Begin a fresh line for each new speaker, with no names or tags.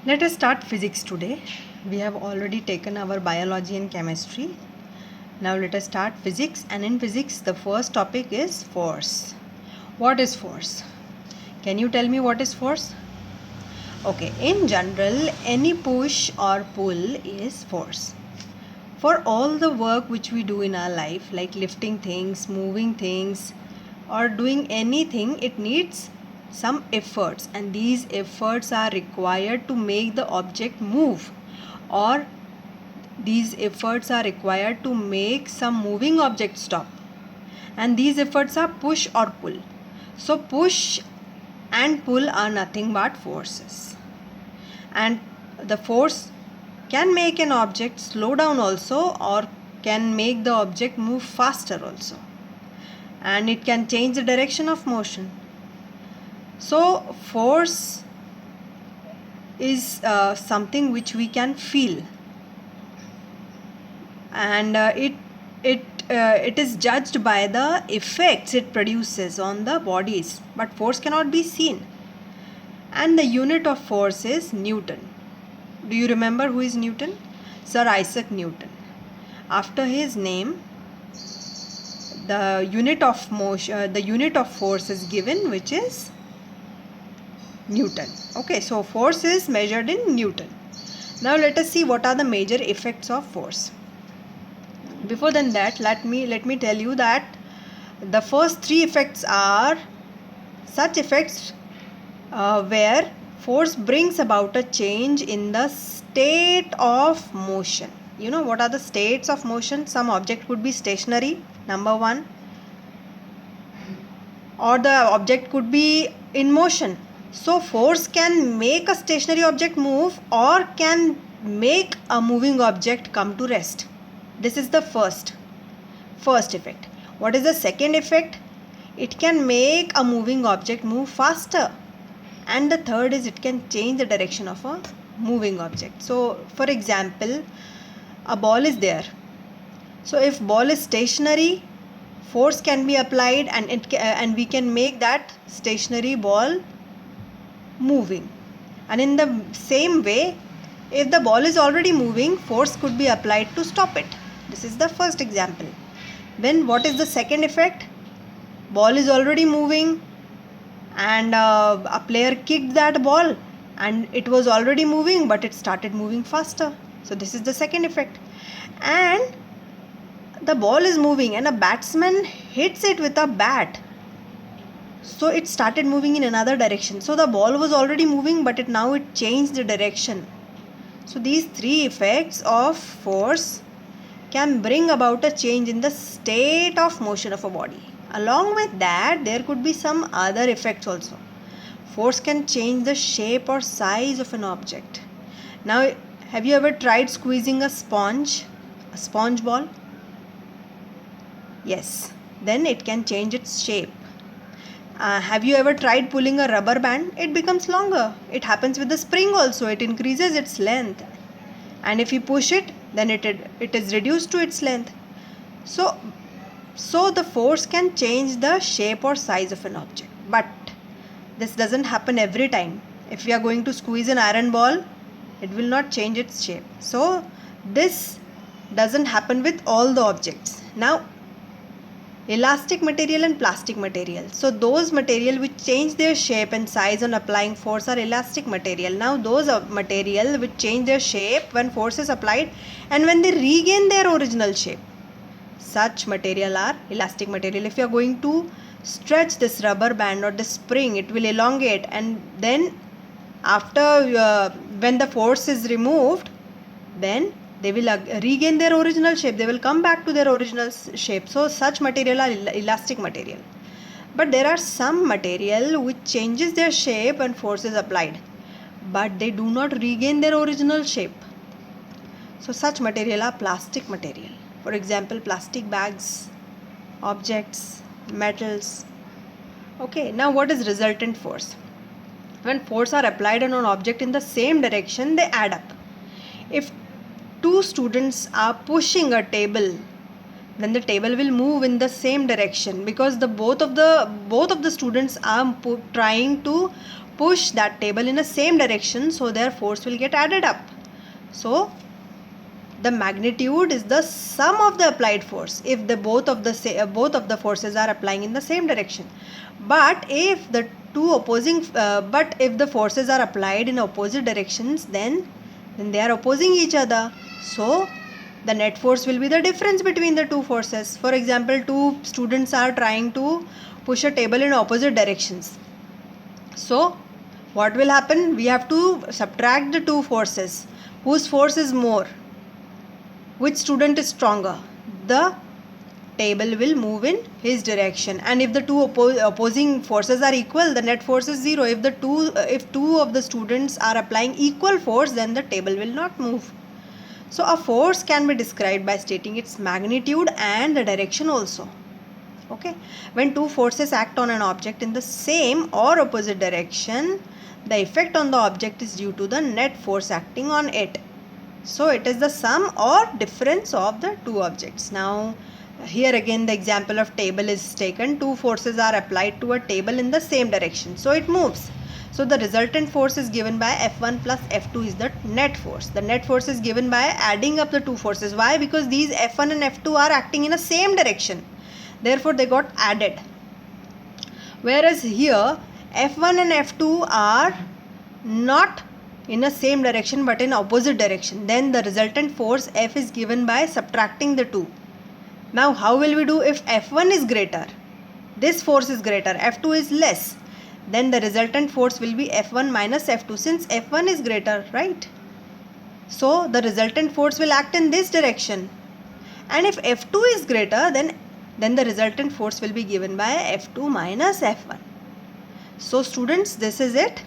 Let us start physics today. We have already taken our biology and chemistry. Now let us start physics, and in physics the first topic is force. What is force? Can you tell me what is force? Okay, in general any push or pull is force. For all the work which we do in our life, like lifting things, moving things, or doing anything, it needs some efforts, and these efforts are required to make the object move, or these efforts are required to make some moving object stop, and these efforts are push or pull. So push and pull are nothing but forces, and the force can make an object slow down also, or can make the object move faster also, and it can change the direction of motion. So force is something which we can feel, and it is judged by the effects it produces on the bodies, but force cannot be seen. And the unit of force is Newton. Do you remember who is Newton? Sir Isaac Newton. After his name, the unit of motion, the unit of force is given, which is Newton. Okay, so force is measured in Newton. Now let us see what are the major effects of force. Before than that, let me tell you that the first three effects are such effects where force brings about a change in the state of motion. You know what are the states of motion? Some object could be stationary, number one, or the object could be in motion. So force can make a stationary object move, or can make a moving object come to rest. This is the first effect. What is the second effect? It can make a moving object move faster. And the third is it can change the direction of a moving object. So for example, a ball is there. So if ball is stationary, force can be applied, and we can make that stationary ball moving. And in the same way, if the ball is already moving, force could be applied to stop it. This is the first example. Then what is the second effect? Ball is already moving, and a player kicked that ball, and it was already moving, but it started moving faster. So this is the second effect. And the ball is moving, and a batsman hits it with a bat, so it started moving in another direction. So the ball was already moving, but it changed the direction. So these three effects of force can bring about a change in the state of motion of a body. Along with that, there could be some other effects also. Force can change the shape or size of an object. Now, have you ever tried squeezing a sponge ball? Yes, then it can change its shape. Have you ever tried pulling a rubber band? It becomes longer. It happens with the spring also. It increases its length. And if you push it, then it is reduced to its length. So the force can change the shape or size of an object. But this doesn't happen every time. If we are going to squeeze an iron ball, it will not change its shape. So this doesn't happen with all the objects. Now, elastic material and plastic material. So those material which change their shape and size on applying force are elastic material. Now those material which change their shape when force is applied and when they regain their original shape, such material are elastic material. If you are going to stretch this rubber band or the spring, it will elongate, and then after when the force is removed, then they will regain their original shape. They will come back to their original shape. So such material are elastic material. But there are some material which changes their shape when force is applied, but they do not regain their original shape. So such material are plastic material. For example, plastic bags, objects, metals. Okay, now what is resultant force? When force are applied on an object in the same direction, they add up. If two students are pushing a table, then the table will move in the same direction, because both of the students are trying to push that table in the same direction, so their force will get added up. So the magnitude is the sum of the applied force if the both of the forces are applying in the same direction. But if the if the forces are applied in opposite directions, then they are opposing each other. So the net force will be the difference between the two forces. For example, two students are trying to push a table in opposite directions. So what will happen? We have to subtract the two forces. Whose force is more? Which student is stronger? The table will move in his direction, and if the two opposing forces are equal, the net force is 0. If two of the students are applying equal force, then the table will not move. So a force can be described by stating its magnitude and the direction also. Okay, when two forces act on an object in the same or opposite direction, the effect on the object is due to the net force acting on it. So it is the sum or difference of the two objects. Now here again the example of table is taken. Two forces are applied to a table in the same direction, so it moves. So the resultant force is given by F1 plus F2 is the net force. The net force is given by adding up the two forces. Why? Because these F1 and F2 are acting in the same direction, therefore they got added. Whereas here F1 and F2 are not in the same direction but in opposite direction, then the resultant force F is given by subtracting the two. Now how will we do if F1 is greater? This force is greater, F2 is less. Then the resultant force will be F1 minus F2, since F1 is greater, right? So the resultant force will act in this direction. And if F2 is greater, then the resultant force will be given by F2 minus F1. So students, this is it.